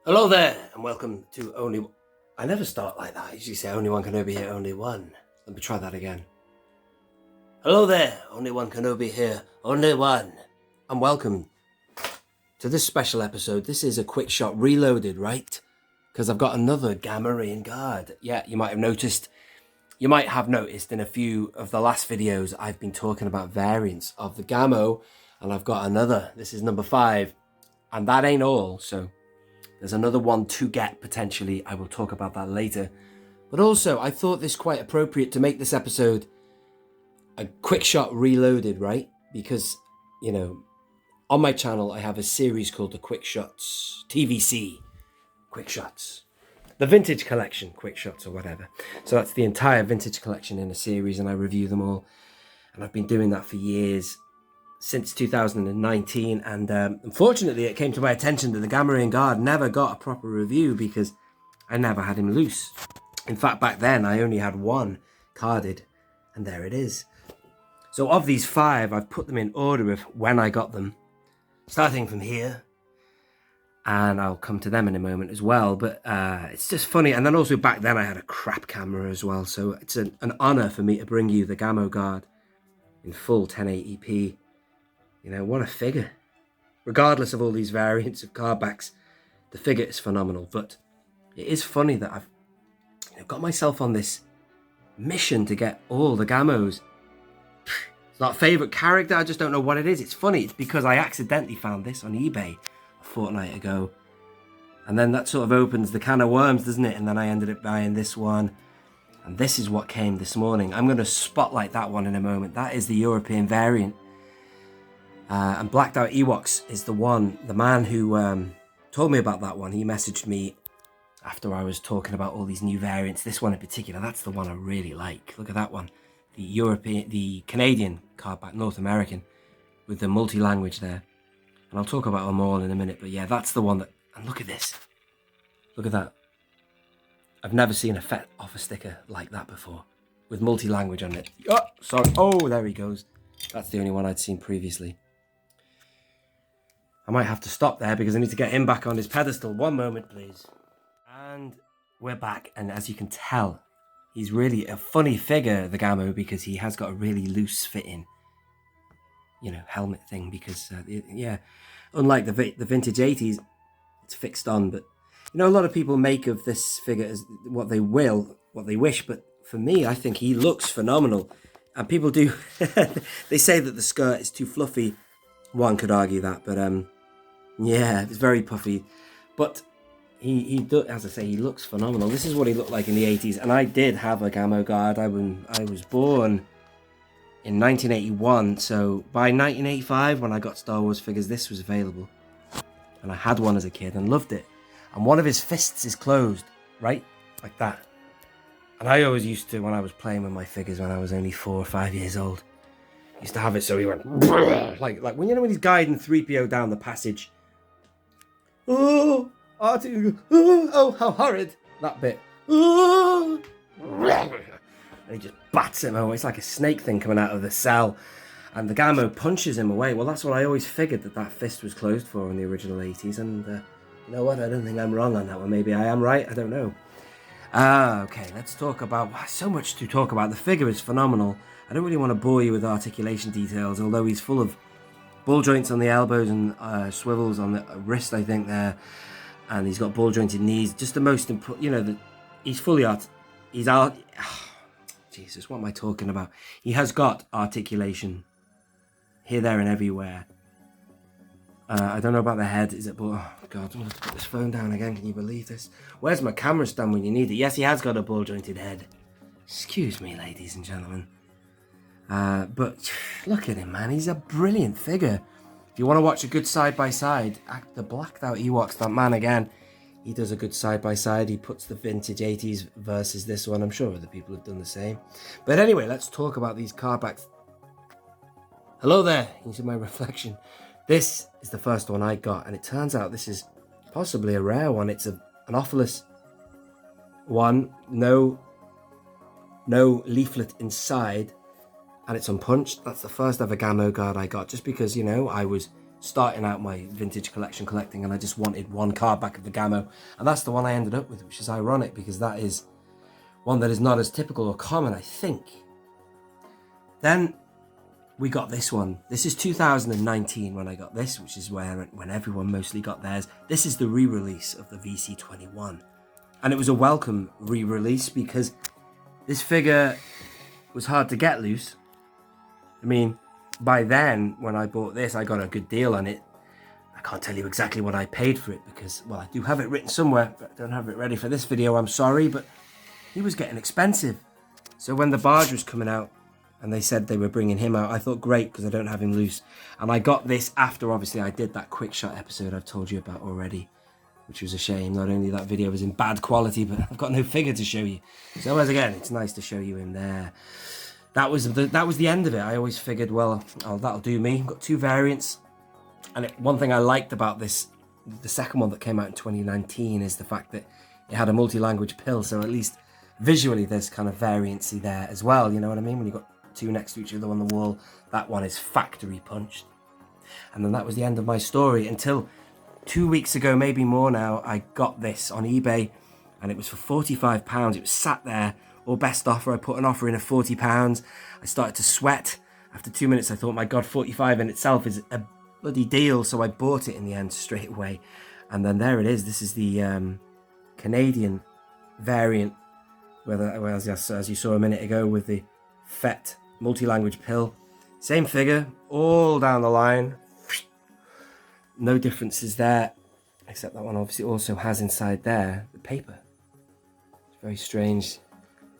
Hello there, and welcome to Only... I never start like that. I usually say only one Kenobi here, only one. Let me try that again. Hello there, only one Kenobi here, only one. And welcome to this special episode. This is a quick shot reloaded, right? Because I've got another Gamorrean Guard. Yeah, you might have noticed in a few of the last videos, I've been talking about variants of the Gammo, and I've got another. This is number 5, and that ain't all, so there's another one to get, potentially. I will talk about that later. But also, I thought this quite appropriate to make this episode a quick shot reloaded, right? Because, you know, on my channel, I have a series called the Quick Shots, TVC, Quick Shots. The Vintage Collection, Quick Shots or whatever. So that's the entire Vintage Collection in a series, and I review them all. And I've been doing that for years, since 2019, and unfortunately it came to my attention that the Gamorrean Guard never got a proper review because I never had him loose. In fact, back then I only had one carded, and there it is. So of these 5, I've put them in order of when I got them, starting from here, and I'll come to them in a moment as well. But it's just funny. And then also back then I had a crap camera as well, so it's an honor for me to bring you the Gammo Guard in full 1080p. You know, what a figure. Regardless of all these variants of card backs, the figure is phenomenal. But it is funny that I've got myself on this mission to get all the Gammos. It's not a favourite character, I just don't know what it is. It's funny, it's because I accidentally found this on eBay a fortnight ago. And then that sort of opens the can of worms, doesn't it? And then I ended up buying this one. And this is what came this morning. I'm going to spotlight that one in a moment. That is the European variant. And Blacked Out Ewoks is the man who told me about that one. He messaged me after I was talking about all these new variants. This one in particular, that's the one I really like. Look at that one. The Canadian cardback, North American, with the multi-language there. And I'll talk about them all in a minute. But yeah, that's the one that... And look at this. Look at that. I've never seen a FET offer sticker like that before, with multi-language on it. Oh, sorry. Oh, there he goes. That's the only one I'd seen previously. I might have to stop there because I need to get him back on his pedestal. One moment, please. And we're back. And as you can tell, he's really a funny figure, the Gammo, because he has got a really loose fitting, helmet thing. Because, unlike the vintage 80s, it's fixed on. But, a lot of people make of this figure as what they wish. But for me, I think he looks phenomenal. And people do, they say that the skirt is too fluffy. One could argue that, but yeah, it's very puffy. But he as I say, he looks phenomenal. This is what he looked like in the 80s, and I did have a Gammo Guard. I was born in 1981, so by 1985, when I got Star Wars figures, this was available. And I had one as a kid and loved it. And one of his fists is closed, right? Like that. And I always used to, when I was playing with my figures when I was only 4 or 5 years old, used to have it so he went like when he's guiding 3PO down the passage. Oh, oh, how horrid that bit. Oh, and he just bats him away. It's like a snake thing coming out of the cell, and the Gammo punches him away. Well, that's what I always figured, that fist was closed for in the original 80s. And you know what? I don't think I'm wrong on that one. Maybe I am right. I don't know. Okay, let's talk about... So much to talk about. The figure is phenomenal. I don't really want to bore you with articulation details, although he's full of ball joints on the elbows and swivels on the wrist, I think, there. And he's got ball jointed knees. Just the most important... he's fully... He's out... Oh, Jesus, what am I talking about? He has got articulation. Here, there, and everywhere. I don't know about the head. Is it? Oh God! I'm gonna have to put this phone down again. Can you believe this? Where's my camera stand when you need it? Yes, he has got a ball-jointed head. Excuse me, ladies and gentlemen. But look at him, man. He's a brilliant figure. If you want to watch a good side-by-side, the Blacked Out Ewoks, that man again, he does a good side-by-side. He puts the vintage 80s versus this one. I'm sure other people have done the same. But anyway, let's talk about these cardbacks. Hello there. You see my reflection. This is the first one I got, and it turns out this is possibly a rare one. It's an offerless one, no leaflet inside, and it's unpunched. That's the first ever Gammo Guard I got, just because, I was starting out my vintage collection collecting, and I just wanted one card back of the Gammo, and that's the one I ended up with, which is ironic because that is one that is not as typical or common, I think. Then we got this one. This is 2019 when I got this, which is when everyone mostly got theirs. This is the re-release of the VC21, and it was a welcome re-release because this figure was hard to get loose. I mean, by then, when I bought this, I got a good deal on it. I can't tell you exactly what I paid for it because, well, I do have it written somewhere, but I don't have it ready for this video, I'm sorry, but he was getting expensive. So when the barge was coming out and they said they were bringing him out, I thought, great, because I don't have him loose. And I got this after, obviously, I did that quick shot episode I've told you about already, which was a shame. Not only that video was in bad quality, but I've got no figure to show you. So as again, it's nice to show you him there. That was the end of it. I always figured, well, that'll do me. Got two variants. And one thing I liked about this, the second one that came out in 2019, is the fact that it had a multi-language pill. So at least visually there's kind of variancy there as well. You know what I mean? When you've got two next to each other on the wall, that one is factory punched. And then that was the end of my story until 2 weeks ago, maybe more now, I got this on eBay and it was for £45. It was sat there. Or best offer, I put an offer in of £40. I started to sweat. After 2 minutes, I thought, my God, 45 in itself is a bloody deal. So I bought it in the end straight away. And then there it is. This is the Canadian variant, as you saw a minute ago, with the FET multi-language pill. Same figure, all down the line. No differences there, except that one obviously also has inside there the paper. It's very strange.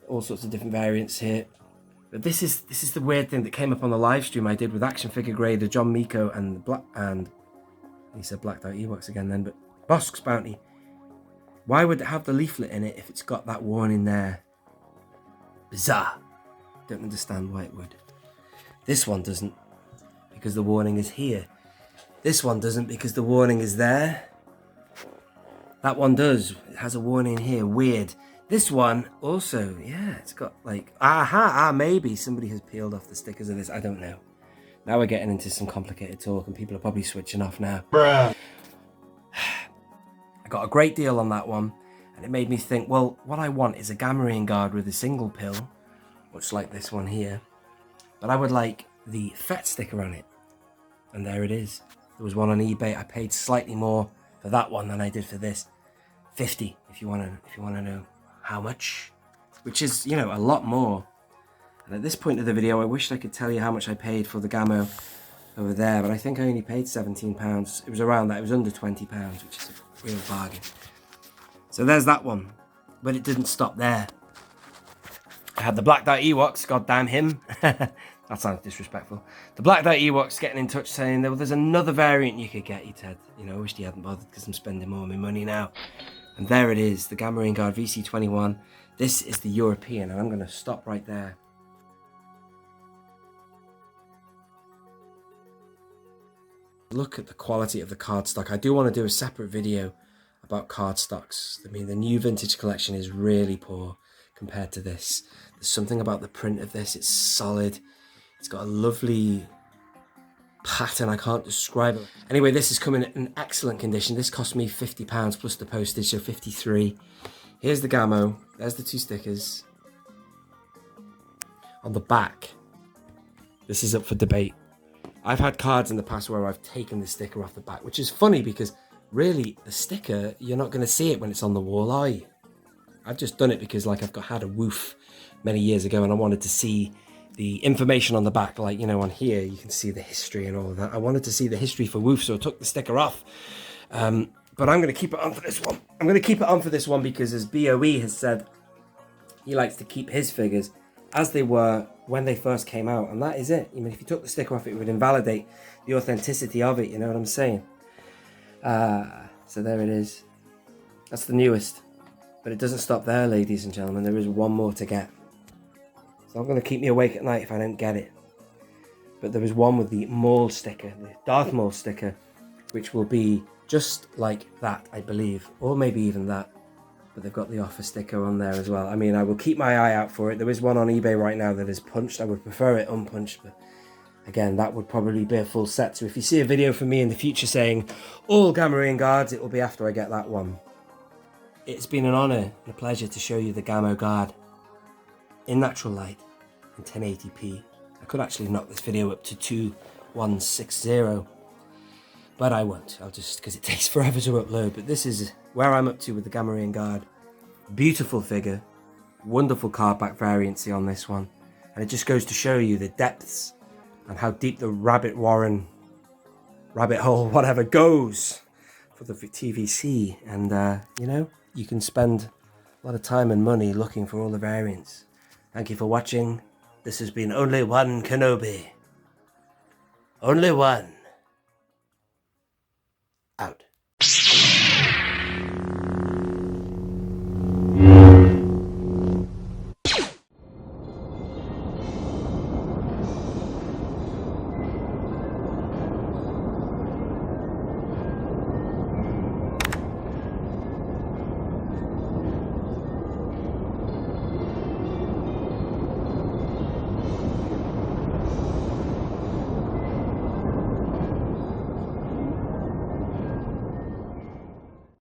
All sorts of different variants here, but this is the weird thing that came up on the live stream I did with Action Figure Grader, John Miko, and he said Blacked Out Ewoks again then, but Bosk's Bounty. Why would it have the leaflet in it if it's got that warning there? Bizarre. Don't understand why it would. This one doesn't, because the warning is here. This one doesn't because the warning is there. That one does. It has a warning here. Weird. This one also, yeah, it's got like, maybe somebody has peeled off the stickers of this. I don't know. Now we're getting into some complicated talk and people are probably switching off now. Bruh. I got a great deal on that one and it made me think, well, what I want is a Gamorrean Guard with a single pill, much like this one here. But I would like the FET sticker on it. And there it is. There was one on eBay. I paid slightly more for that one than I did for this. 50 if you want to know how much, which is, you know, a lot more. And at this point of the video, I wish I could tell you how much I paid for the Gammo over there, but I think I only paid £17. It was around that. It was under £20, which is a real bargain. So there's that one, but it didn't stop there. I had the Blacked Out Ewoks, goddamn him. That sounds disrespectful. The Blacked Out Ewoks getting in touch saying, well, there's another variant you could get, he said. You know, I wish he hadn't bothered because I'm spending more of my money now. And there it is, the Gamorrean Guard VC21. This is the European, and I'm going to stop right there. Look at the quality of the cardstock. I do want to do a separate video about cardstocks. I mean, the new vintage collection is really poor compared to this. There's something about the print of this. It's solid. It's got a lovely pattern. I can't describe it. Anyway, this is coming in excellent condition. This cost me £50 plus the postage, so 53. Here's the Gammo. There's the two stickers. On the back, this is up for debate. I've had cards in the past where I've taken the sticker off the back, which is funny because really the sticker, you're not going to see it when it's on the wall, are you? I've just done it because like I've had a woof many years ago and I wanted to see the information on the back, like, you know, on here you can see the history and all of that. I wanted to see the history for woof, so I took the sticker off. But I'm going to keep it on for this one. I'm going to keep it on for this one because, as B.O.E has said, he likes to keep his figures as they were when they first came out, and that is it. I mean, if you took the sticker off, it would invalidate the authenticity of it, you know what I'm saying? So there it is. That's the newest. But it doesn't stop there, ladies and gentlemen. There is one more to get. So I'm going to keep me awake at night if I don't get it. But there is one with the Maul sticker, the Darth Maul sticker, which will be just like that, I believe. Or maybe even that. But they've got the offer sticker on there as well. I mean, I will keep my eye out for it. There is one on eBay right now that is punched. I would prefer it unpunched, but Again, that would probably be a full set. So if you see a video from me in the future saying all Gamorrean Guards, it will be after I get that one. It's been an honour and a pleasure to show you the Gammo Guard in natural light in 1080p. I could actually knock this video up to 2160, but I won't. I'll just, because it takes forever to upload. But this is where I'm up to with the Gamorrean Guard. Beautiful figure, wonderful card back variancy on this one, and it just goes to show you the depths and how deep the rabbit warren, rabbit hole, whatever, goes for the TVC. And you know, you can spend a lot of time and money looking for all the variants. Thank you for watching. This has been Only One Kenobi. Only one. Out.